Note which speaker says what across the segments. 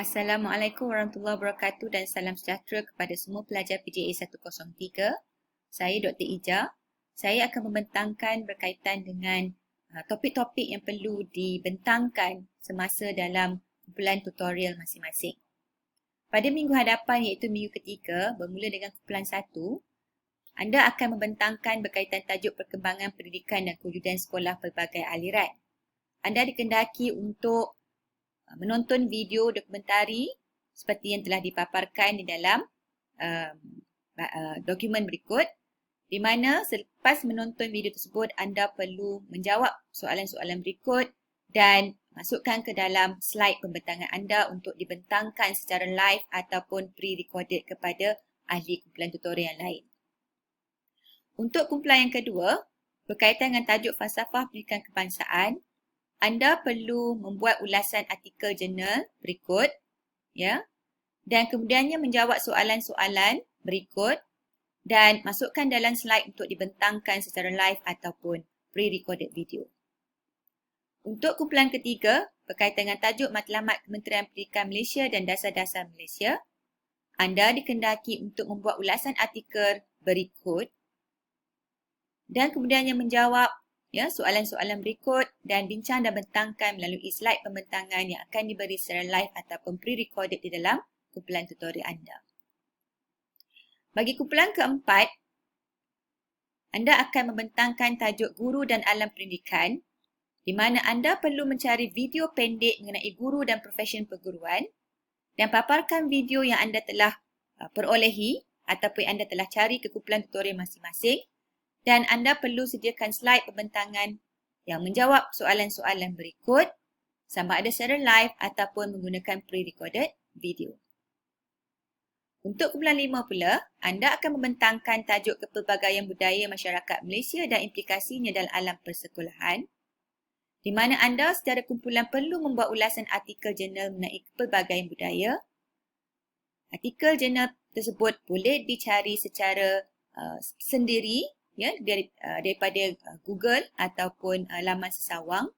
Speaker 1: Assalamualaikum warahmatullahi wabarakatuh dan salam sejahtera kepada semua pelajar PGA 103. Saya Dr. Ija. Saya akan membentangkan berkaitan dengan topik-topik yang perlu dibentangkan semasa dalam kumpulan tutorial masing-masing. Pada minggu hadapan iaitu minggu ketiga bermula dengan kumpulan 1, anda akan membentangkan berkaitan tajuk perkembangan pendidikan dan kewujudan sekolah pelbagai aliran. Anda dikendaki untuk menonton video dokumentari seperti yang telah dipaparkan di dalam dokumen berikut, di mana selepas menonton video tersebut anda perlu menjawab soalan-soalan berikut dan masukkan ke dalam slide pembentangan anda untuk dibentangkan secara live ataupun pre-recorded kepada ahli kumpulan tutorial yang lain. Untuk kumpulan yang kedua, berkaitan dengan tajuk falsafah pendidikan kebangsaan, anda perlu membuat ulasan artikel jurnal berikut, ya, dan kemudiannya menjawab soalan-soalan berikut dan masukkan dalam slide untuk dibentangkan secara live ataupun pre-recorded video. Untuk kumpulan ketiga, berkaitan dengan tajuk matlamat Kementerian Pendidikan Malaysia dan dasar-dasar Malaysia, anda dikendaki untuk membuat ulasan artikel berikut dan kemudiannya menjawab soalan-soalan berikut dan bincang dan bentangkan melalui slide pembentangan yang akan diberi secara live ataupun pre-recorded di dalam kumpulan tutorial anda. Bagi kumpulan keempat, anda akan membentangkan tajuk guru dan alam pendidikan, di mana anda perlu mencari video pendek mengenai guru dan profesion perguruan dan paparkan video yang anda telah perolehi ataupun anda telah cari ke kumpulan tutorial masing-masing. Dan anda perlu sediakan slide pembentangan yang menjawab soalan-soalan berikut sama ada secara live ataupun menggunakan pre-recorded video. Untuk kumpulan 5 pula, anda akan membentangkan tajuk kepelbagaian budaya masyarakat Malaysia dan implikasinya dalam alam persekolahan, di mana anda secara kumpulan perlu membuat ulasan artikel jurnal mengenai kepelbagaian budaya. Artikel jurnal tersebut boleh dicari secara sendiri, daripada Google ataupun laman sesawang.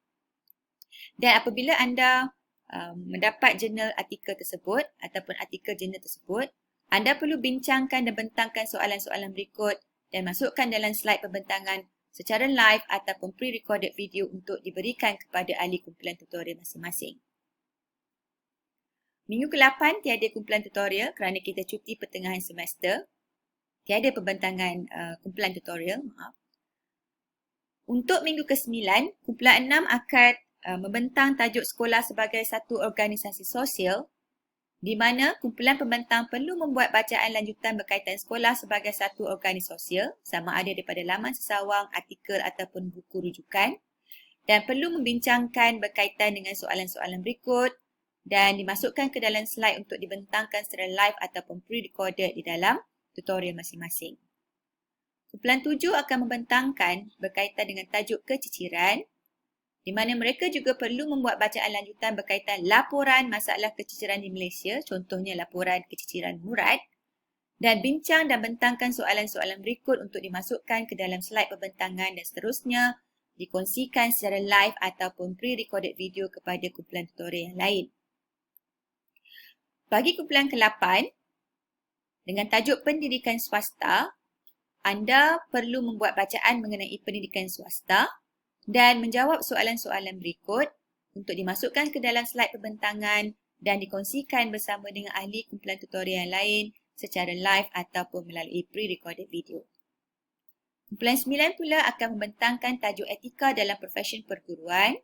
Speaker 1: Dan apabila anda mendapat jurnal artikel tersebut ataupun artikel jurnal tersebut, anda perlu bincangkan dan bentangkan soalan-soalan berikut dan masukkan dalam slide pembentangan secara live ataupun pre-recorded video untuk diberikan kepada ahli kumpulan tutorial masing-masing. Minggu ke-8 tiada kumpulan tutorial kerana kita cuti pertengahan semester. Tiada pembentangan kumpulan tutorial, maaf. Untuk minggu ke-9, kumpulan 6 akan membentang tajuk sekolah sebagai satu organisasi sosial, di mana kumpulan pembentang perlu membuat bacaan lanjutan berkaitan sekolah sebagai satu organisasi sosial, sama ada daripada laman sesawang, artikel ataupun buku rujukan, dan perlu membincangkan berkaitan dengan soalan-soalan berikut dan dimasukkan ke dalam slide untuk dibentangkan secara live ataupun pre-recorded di dalam tutorial masing-masing. Kumpulan 7 akan membentangkan berkaitan dengan tajuk keciciran, di mana mereka juga perlu membuat bacaan lanjutan berkaitan laporan masalah keciciran di Malaysia, contohnya laporan keciciran murad, dan bincang dan bentangkan soalan-soalan berikut untuk dimasukkan ke dalam slide pembentangan dan seterusnya dikongsikan secara live ataupun pre-recorded video kepada kumpulan tutorial yang lain. Bagi kumpulan ke-8, dengan tajuk pendidikan swasta, anda perlu membuat bacaan mengenai pendidikan swasta dan menjawab soalan-soalan berikut untuk dimasukkan ke dalam slide pembentangan dan dikongsikan bersama dengan ahli kumpulan tutorial yang lain secara live ataupun melalui pre-recorded video. Kumpulan 9 pula akan membentangkan tajuk etika dalam profesion perguruan,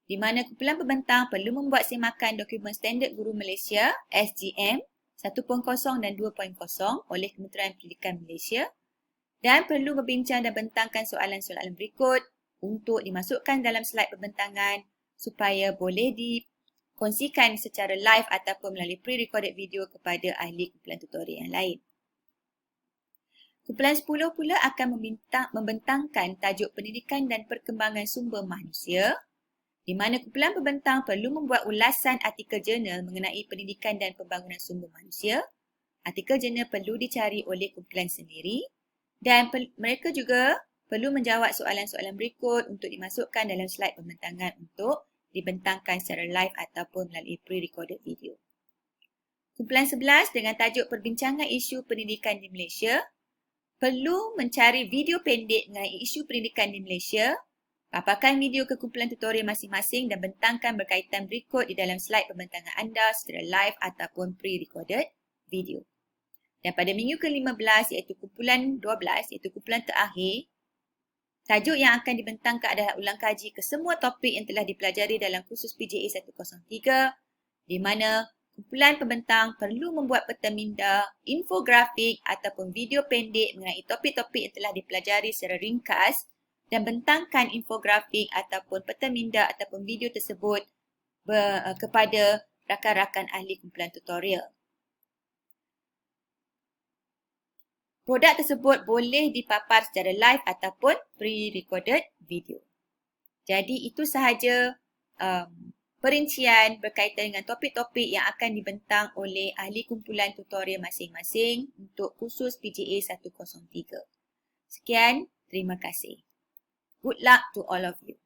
Speaker 1: di mana kumpulan pembentang perlu membuat semakan dokumen standard guru Malaysia SGM 1.0 dan 2.0 oleh Kementerian Pendidikan Malaysia dan perlu membincang dan bentangkan soalan-soalan berikut untuk dimasukkan dalam slide pembentangan supaya boleh dikongsikan secara live ataupun melalui pre-recorded video kepada ahli kumpulan tutorial yang lain. Kumpulan 10 pula akan membentangkan tajuk pendidikan dan perkembangan sumber manusia, di mana kumpulan pembentang perlu membuat ulasan artikel jurnal mengenai pendidikan dan pembangunan sumber manusia. Artikel jurnal perlu dicari oleh kumpulan sendiri dan mereka juga perlu menjawab soalan-soalan berikut untuk dimasukkan dalam slide pembentangan untuk dibentangkan secara live ataupun melalui pre-recorded video. Kumpulan 11 dengan tajuk Perbincangan Isu Pendidikan di Malaysia perlu mencari video pendek mengenai isu pendidikan di Malaysia, paparkan video ke kumpulan tutorial masing-masing dan bentangkan berkaitan berikut di dalam slide pembentangan anda secara live ataupun pre-recorded video. Dan pada minggu ke-15 iaitu kumpulan 12 iaitu kumpulan terakhir, tajuk yang akan dibentangkan adalah ulang kaji ke semua topik yang telah dipelajari dalam kursus PGA 103 di mana kumpulan pembentang perlu membuat peta minda, infografik ataupun video pendek mengenai topik-topik yang telah dipelajari secara ringkas dan bentangkan infografik ataupun peta minda ataupun video tersebut kepada rakan-rakan ahli kumpulan tutorial. Produk tersebut boleh dipapar secara live ataupun pre-recorded video. Jadi itu sahaja perincian berkaitan dengan topik-topik yang akan dibentang oleh ahli kumpulan tutorial masing-masing untuk kursus PGA 103. Sekian, terima kasih. Good luck to all of you.